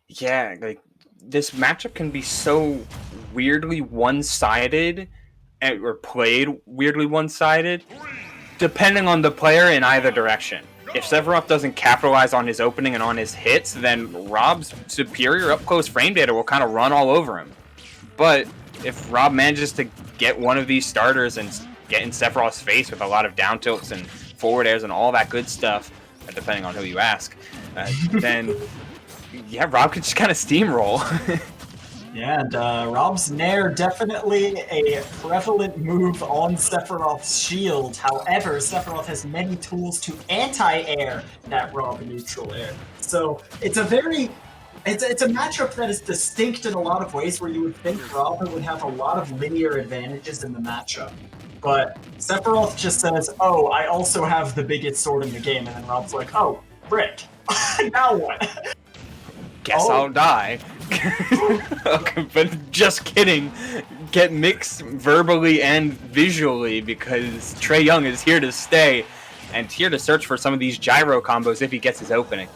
Yeah, like this matchup can be so weirdly one-sided or played weirdly one-sided depending on the player in either direction. If Sephiroth doesn't capitalize on his opening and on his hits, then Rob's superior up-close frame data will kind of run all over him. But if Rob manages to get one of these starters and get in Sephiroth's face with a lot of down tilts and forward airs and all that good stuff, depending on who you ask, then yeah, Rob could just kind of steamroll. Yeah, and Rob's Nair definitely a prevalent move on Sephiroth's shield. However, Sephiroth has many tools to anti-air that Rob neutral air. So it's a matchup that is distinct in a lot of ways where you would think Rob would have a lot of linear advantages in the matchup. But Sephiroth just says, oh, I also have the biggest sword in the game, and then Rob's like, oh, frick. Now what? Guess I'll die. Okay, but just kidding. Get mixed verbally and visually because Trae Young is here to stay and here to search for some of these gyro combos if he gets his opening.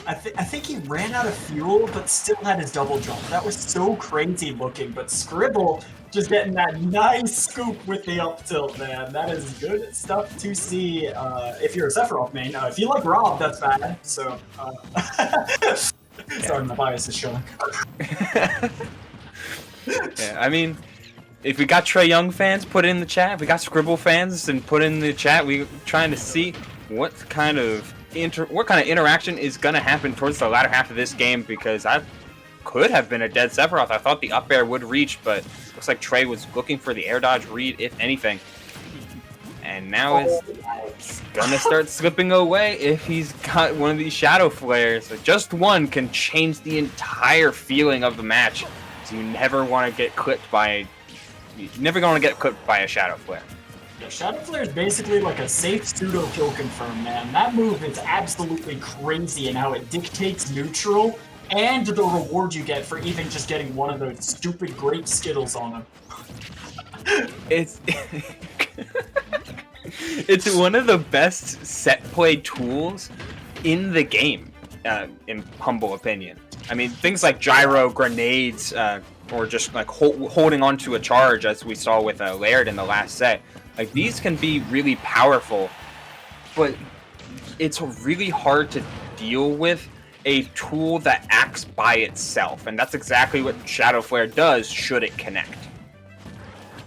I think he ran out of fuel, but still had his double jump. That was so crazy looking, but Scribble just getting that nice scoop with the up tilt, man. That is good stuff to see if you're a Sephiroth main. If you like Rob, that's bad. So, sorry, my bias is showing. Yeah, I mean, if we got Trae Young fans, put it in the chat. If we got Scribble fans, and put it in the chat. We're trying to see what kind of interaction is gonna happen towards the latter half of this game because I could have been a dead Sephiroth. I thought the up air would reach, but looks like Trae was looking for the air dodge read, if anything. And now it's gonna start slipping away if he's got one of these shadow flares. Just one can change the entire feeling of the match. So you never want to get clipped by. You're never going to get clipped by a shadow flare. Yeah, Shadow Flare is basically like a safe pseudo kill confirm, man. That move is absolutely crazy in how it dictates neutral and the reward you get for even just getting one of those stupid grape Skittles on him. It's it's one of the best set play tools in the game, in humble opinion. I mean, things like gyro, grenades, or just like holding onto a charge, as we saw with Laird in the last set. Like, these can be really powerful, but it's really hard to deal with a tool that acts by itself, and that's exactly what Shadow Flare does should it connect.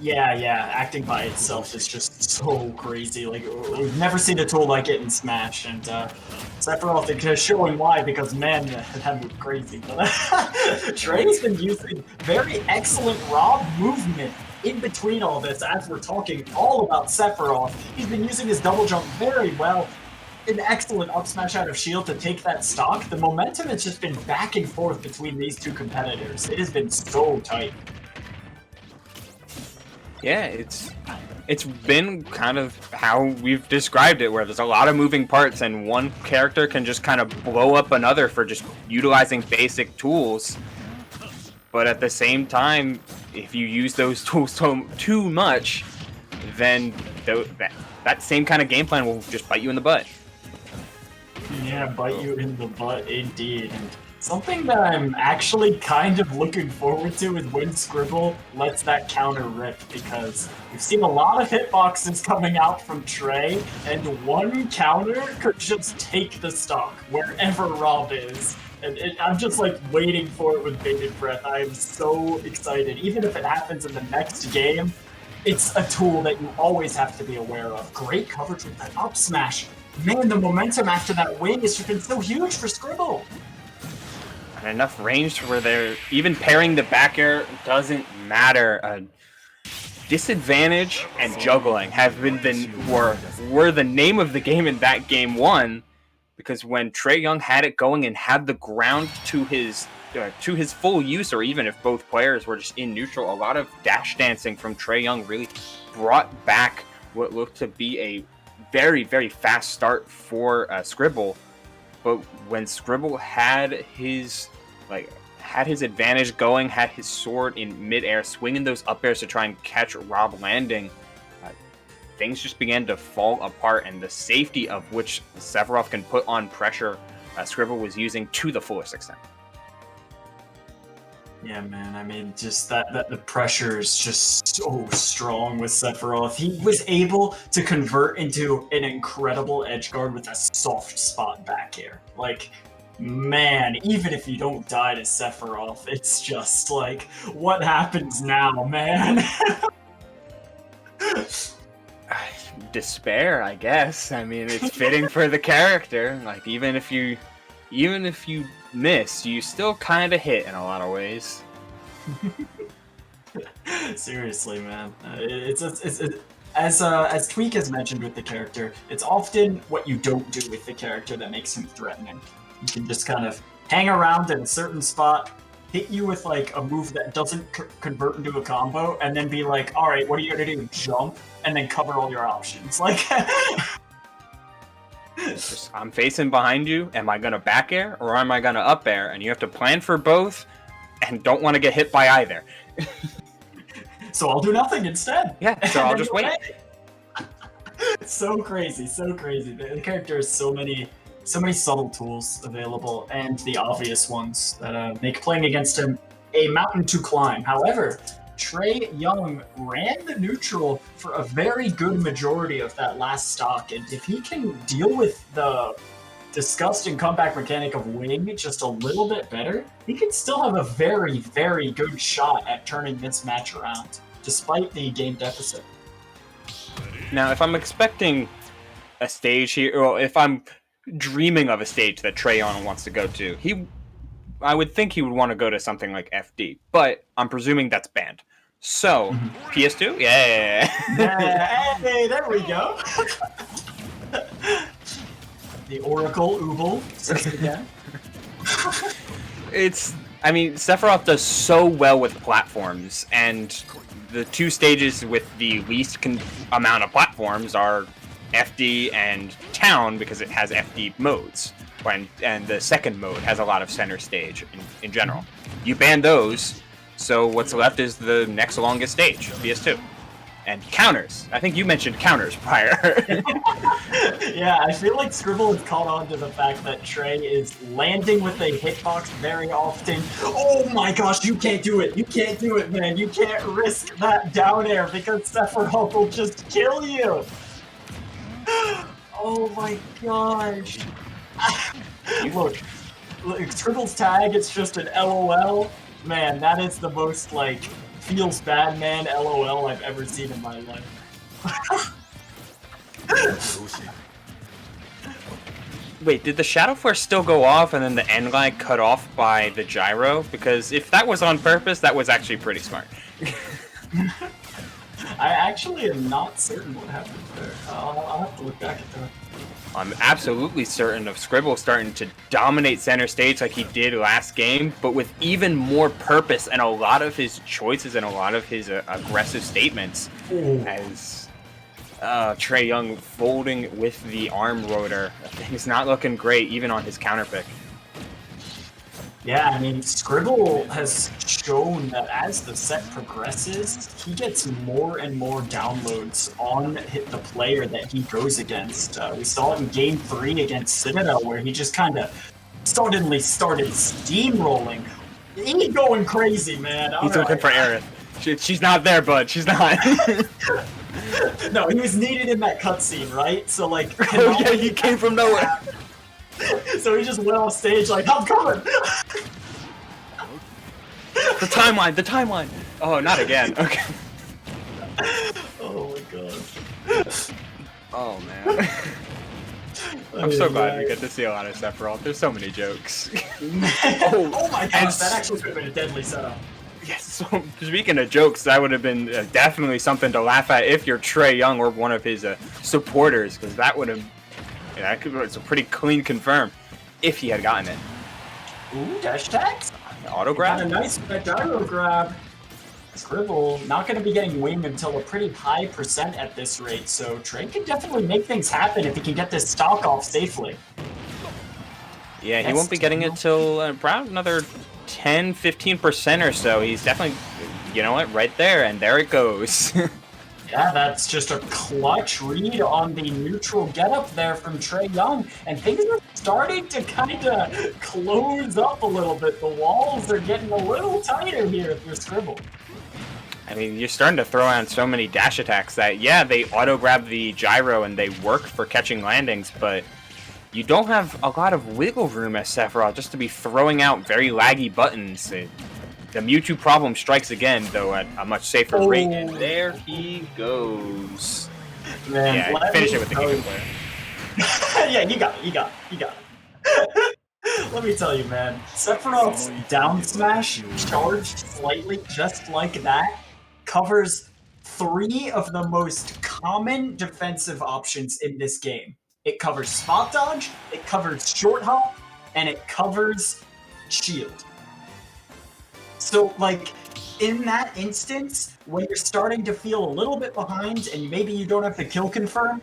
Yeah, acting by itself is just so crazy. Like, we've never seen a tool like it in Smash, and Sephiroth is showing why, because man, that moved crazy. But Trae's been using very excellent Rob movement in between all this, as we're talking all about Sephiroth. He's been using his double jump very well. An excellent up smash out of shield to take that stock. The momentum has just been back and forth between these two competitors. It has been so tight. Yeah, it's been kind of how we've described it, where there's a lot of moving parts and one character can just kind of blow up another for just utilizing basic tools. But at the same time, if you use those tools too much, then that same kind of game plan will just bite you in the butt. Yeah, bite you in the butt indeed. And something that I'm actually kind of looking forward to is when Scribble lets that counter rip, because we've seen a lot of hitboxes coming out from Trae, and one counter could just take the stock wherever Rob is. And I'm just like waiting for it with bated breath. I am so excited. Even if it happens in the next game, it's a tool that you always have to be aware of. Great coverage with that up smash. Man, the momentum after that win has just been so huge for Scribble. And enough range where they're even pairing the back air doesn't matter. Disadvantage and juggling have been were the name of the game in that game one, because when Trae Young had it going and had the ground to his full use, or even if both players were just in neutral, a lot of dash dancing from Trae Young really brought back what looked to be a very, very fast start for Scribble. But when Scribble had his advantage going, had his sword in midair, swinging those up airs to try and catch Rob landing, things just began to fall apart, and the safety of which Sephiroth can put on pressure, Scribble was using to the fullest extent. Yeah, man. I mean, just that the pressure is just so strong with Sephiroth. He was able to convert into an incredible edge guard with a soft spot back here. Like, man, even if you don't die to Sephiroth, it's just like, what happens now, man? Despair, I guess. I mean, it's fitting for the character. Like, even if you miss, you still kind of hit in a lot of ways. Seriously, man. As Tweak has mentioned with the character, it's often what you don't do with the character that makes him threatening. You can just kind of hang around in a certain spot, hit you with like a move that doesn't convert into a combo, and then be like, all right, what are you gonna do? Jump, and then cover all your options. Like, I'm facing behind you. Am I gonna back air or am I gonna up air? And you have to plan for both, and don't want to get hit by either. So I'll do nothing instead. Yeah, so I'll just wait. It's so crazy, so crazy. The character has so many subtle tools available, and the obvious ones that make playing against him a mountain to climb. However, Trae Young ran the neutral for a very good majority of that last stock, and if he can deal with the disgusting comeback mechanic of wing just a little bit better, he can still have a very, very good shot at turning this match around, despite the game deficit. Now, if I'm expecting a stage here, or if I'm dreaming of a stage that Trae Young wants to go to, I would think he would want to go to something like FD, but I'm presuming that's banned. So, PS2? Yeah. Hey, there we go. The Oracle Ooble says it again. I mean, Sephiroth does so well with platforms, and the two stages with the least amount of platforms are FD and Town, because it has FD modes, and the second mode has a lot of center stage in general. You ban those, so what's left is the next longest stage, PS2. And counters. I think you mentioned counters prior. Yeah, I feel like Scribble has caught on to the fact that Trae is landing with a hitbox very often. Oh my gosh, you can't do it. You can't do it, man. You can't risk that down air because Sephiroth will just kill you. Oh my gosh. Look, Scribble's tag, it's just an LOL. Man, that is the most, like, feels bad man LOL I've ever seen in my life. Wait, did the Shadow Force still go off and then the end line cut off by the gyro? Because if that was on purpose, that was actually pretty smart. I actually am not certain what happened there. I'll have to look back at that. I'm absolutely certain of Scribble starting to dominate center stage like he did last game, but with even more purpose and a lot of his choices and a lot of his aggressive statements. Ooh. As Trae Young folding with the arm rotor. Things not looking great, even on his counter pick. Yeah, I mean, Scribble has shown that as the set progresses, he gets more and more downloads on the player that he goes against. We saw it in Game 3 against Citadel, where he just kind of suddenly started steamrolling. He's going crazy, man. He's looking for Aerith. She's not there, bud. She's not. No, he was needed in that cutscene, right? So, like... Oh, yeah, he came from nowhere. So he just went off stage like, I'm coming! The timeline! Oh, not again. Okay. Oh my god. Oh, man. I'm so glad we get to see a lot of Sephiroth. There's so many jokes. Oh my gosh, that actually could have been a deadly setup. Yes, so speaking of jokes, that would have been definitely something to laugh at if you're Trae Young or one of his supporters, because that would have... Yeah, it's a pretty clean confirm if he had gotten it. Ooh, dash tags? Auto grab? Got a nice gyro grab. Scribble not going to be getting winged until a pretty high percent at this rate, so Trae can definitely make things happen if he can get this stock off safely. Yeah, he won't be getting it till around another 10-15% or so. He's definitely, you know what, right there, and there it goes. Yeah, that's just a clutch read on the neutral getup there from Trae Young, and things are starting to kind of close up a little bit. The walls are getting a little tighter here for Scribble. I mean, you're starting to throw out so many dash attacks that, yeah, they auto-grab the gyro and they work for catching landings, but you don't have a lot of wiggle room as Sephiroth just to be throwing out very laggy buttons. The Mewtwo problem strikes again, though at a much safer rate, and there he goes. Man, Yeah, finish it with the Giga Flare. Yeah, you got it. Let me tell you, man. Sephiroth's down smash, charged slightly just like that, covers 3 of the most common defensive options in this game. It covers spot dodge, it covers short hop, and it covers shield. So, like, in that instance, when you're starting to feel a little bit behind and maybe you don't have the kill confirm,